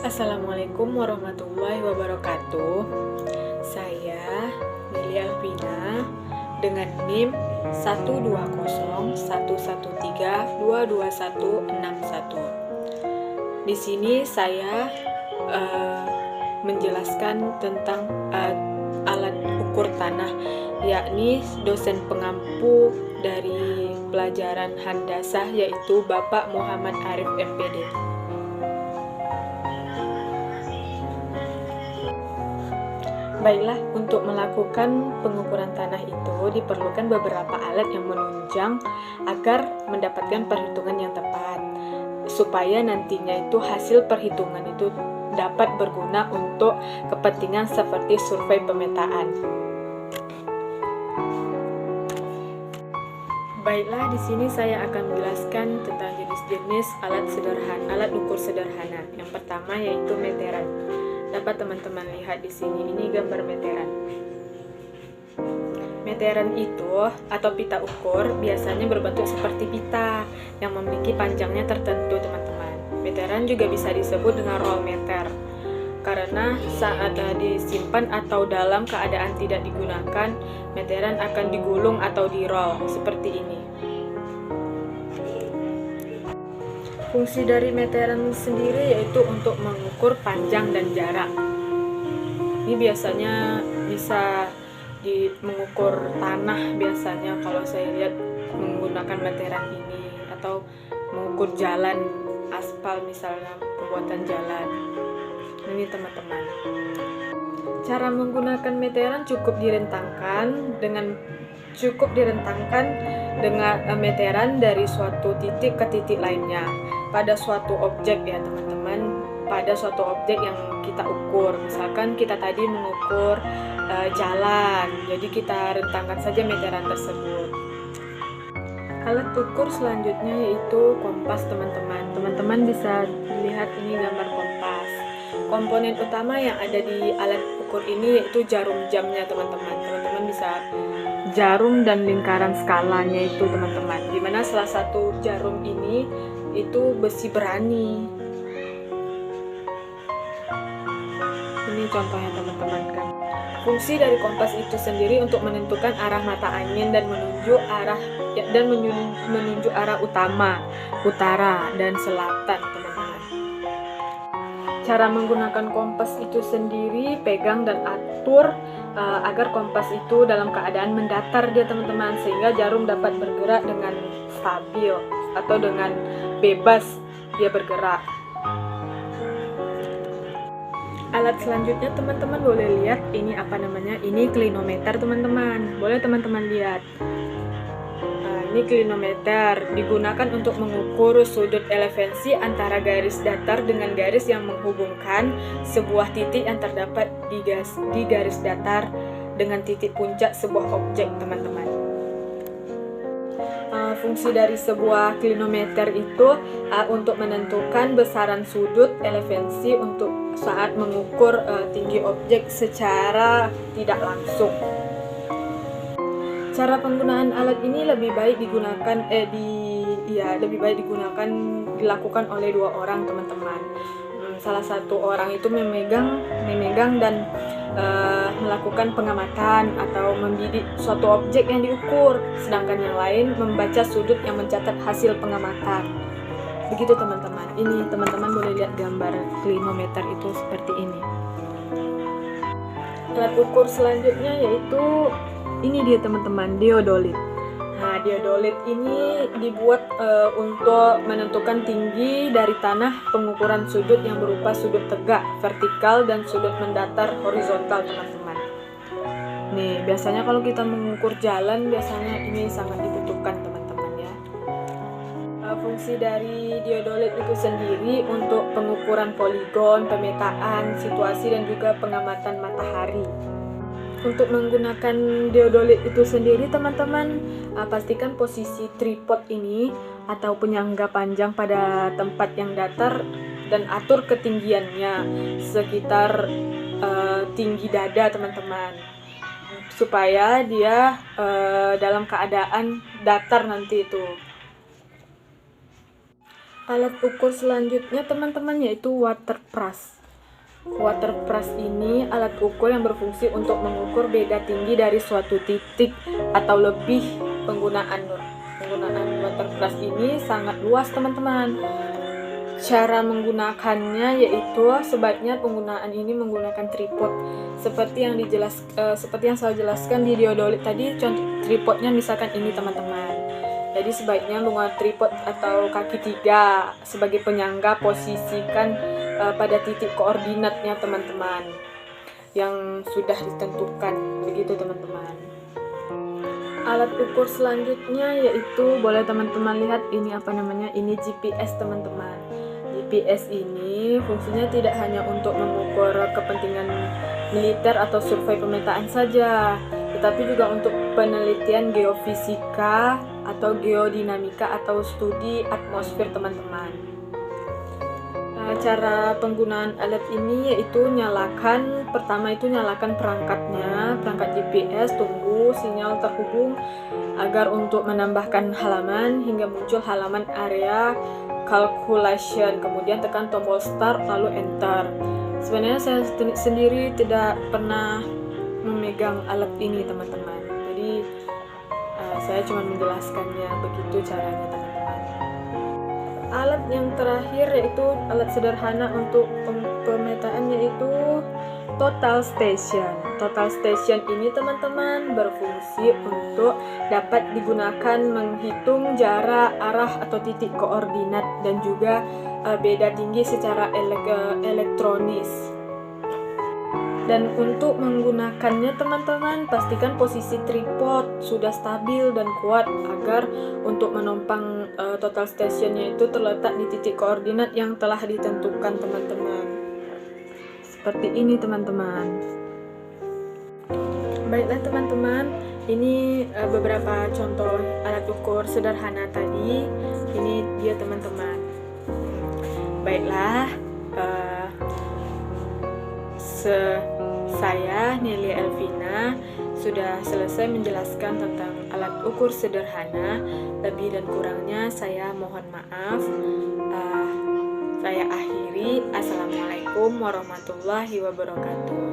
Assalamualaikum warahmatullahi wabarakatuh. Saya Lili Alvina dengan NIM 12011322161. Di sini saya menjelaskan tentang alat ukur tanah, yakni dosen pengampu dari pelajaran handasah yaitu Bapak Muhammad Arif MPD. Baiklah, untuk melakukan pengukuran tanah itu diperlukan beberapa alat yang menunjang agar mendapatkan perhitungan yang tepat, supaya nantinya itu hasil perhitungan itu dapat berguna untuk kepentingan seperti survei pemetaan. Baiklah, di sini saya akan menjelaskan tentang jenis-jenis alat ukur sederhana. Yang pertama yaitu meteran. Dapat teman-teman lihat di sini, ini gambar meteran. Meteran itu atau pita ukur biasanya berbentuk seperti pita yang memiliki panjangnya tertentu, teman-teman. Meteran juga bisa disebut dengan roll meter karena saat disimpan atau dalam keadaan tidak digunakan, meteran akan digulung atau di-roll seperti ini. Fungsi dari meteran sendiri yaitu untuk mengukur panjang dan jarak. Ini biasanya bisa mengukur tanah, biasanya kalau saya lihat menggunakan meteran ini, atau mengukur jalan aspal misalnya, pembuatan jalan. Ini teman-teman. Cara menggunakan meteran cukup direntangkan dengan meteran dari suatu titik ke titik lainnya pada suatu objek ya teman-teman, pada suatu objek yang kita ukur. Misalkan kita tadi mengukur jalan, jadi kita rentangkan saja meteran tersebut. Alat ukur selanjutnya yaitu kompas, teman-teman. Teman-teman bisa lihat ini gambar kompas. Komponen utama yang ada di alat ukur ini yaitu jarum jamnya, teman-teman. Teman-teman bisa jarum dan lingkaran skalanya itu, teman-teman. Dimana salah satu jarum ini itu besi berani. Ini contohnya, teman-teman kan. Fungsi dari kompas itu sendiri untuk menentukan arah mata angin dan menunjuk arah utama, utara, dan selatan, teman-teman. Cara menggunakan kompas itu sendiri, pegang dan atur agar kompas itu dalam keadaan mendatar dia, teman-teman, sehingga jarum dapat bergerak dengan stabil atau dengan bebas dia bergerak. Alat selanjutnya teman-teman boleh lihat, ini apa namanya? Ini klinometer, teman-teman. Boleh teman-teman lihat. Ini klinometer digunakan untuk mengukur sudut elevasi antara garis datar dengan garis yang menghubungkan sebuah titik yang terdapat di garis datar dengan titik puncak sebuah objek, teman-teman. Fungsi dari sebuah klinometer itu untuk menentukan besaran sudut elevasi untuk saat mengukur tinggi objek secara tidak langsung. Cara penggunaan alat ini lebih baik dilakukan oleh dua orang, teman-teman. Salah satu orang itu memegang dan melakukan pengamatan atau membidik suatu objek yang diukur, sedangkan yang lain membaca sudut yang mencatat hasil pengamatan. Begitu, teman-teman. Ini teman-teman boleh lihat gambar klinometer itu seperti ini. Alat ukur selanjutnya yaitu ini dia, teman-teman, diodolit. Nah, diodolit ini dibuat untuk menentukan tinggi dari tanah, pengukuran sudut yang berupa sudut tegak, vertikal, dan sudut mendatar, horizontal, teman-teman. Nih, biasanya kalau kita mengukur jalan, biasanya ini sangat dibutuhkan, teman-teman ya. Fungsi dari diodolit itu sendiri untuk pengukuran poligon, pemetaan situasi, dan juga pengamatan matahari. Untuk menggunakan diodolit itu sendiri, teman-teman, pastikan posisi tripod ini atau penyangga panjang pada tempat yang datar dan atur ketinggiannya sekitar tinggi dada, teman-teman, supaya dia dalam keadaan datar nanti itu. Alat ukur selanjutnya teman-teman yaitu water brush. Water brush ini alat ukur yang berfungsi untuk mengukur beda tinggi dari suatu titik atau lebih. Penggunaan water brush ini sangat luas teman-teman. Cara menggunakannya yaitu sebaiknya penggunaan ini menggunakan tripod seperti yang saya jelaskan di diodolid tadi. Contoh tripodnya misalkan ini teman-teman. Jadi sebaiknya menggunakan tripod atau kaki 3 sebagai penyangga. Posisikan pada titik koordinatnya teman-teman yang sudah ditentukan, begitu teman-teman. Alat ukur selanjutnya yaitu, boleh teman-teman lihat ini ini GPS teman-teman. GPS ini fungsinya tidak hanya untuk mengukur kepentingan militer atau survei pemetaan saja, tetapi juga untuk penelitian geofisika atau geodinamika atau studi atmosfer teman-teman. Cara penggunaan alat ini yaitu pertama itu nyalakan perangkat GPS, tunggu sinyal terhubung agar untuk menambahkan halaman hingga muncul halaman area calculation, kemudian tekan tombol start lalu enter. Sebenarnya saya sendiri tidak pernah memegang alat ini teman-teman, jadi saya cuma menjelaskannya, begitu caranya teman-teman. Alat yang terakhir yaitu alat sederhana untuk pemetaan yaitu total station. Total station ini teman-teman berfungsi untuk dapat digunakan menghitung jarak, arah atau titik koordinat dan juga beda tinggi secara elektronis. Dan untuk menggunakannya teman-teman pastikan posisi tripod sudah stabil dan kuat agar untuk menopang total stationnya itu terletak di titik koordinat yang telah ditentukan teman-teman. Seperti ini teman-teman. Baiklah teman-teman, ini beberapa contoh alat ukur sederhana tadi. Ini dia teman-teman. Baiklah, saya Nelia Elvina sudah selesai menjelaskan tentang alat ukur sederhana. Lebih dan kurangnya saya mohon maaf. Saya akhiri. Assalamualaikum warahmatullahi wabarakatuh.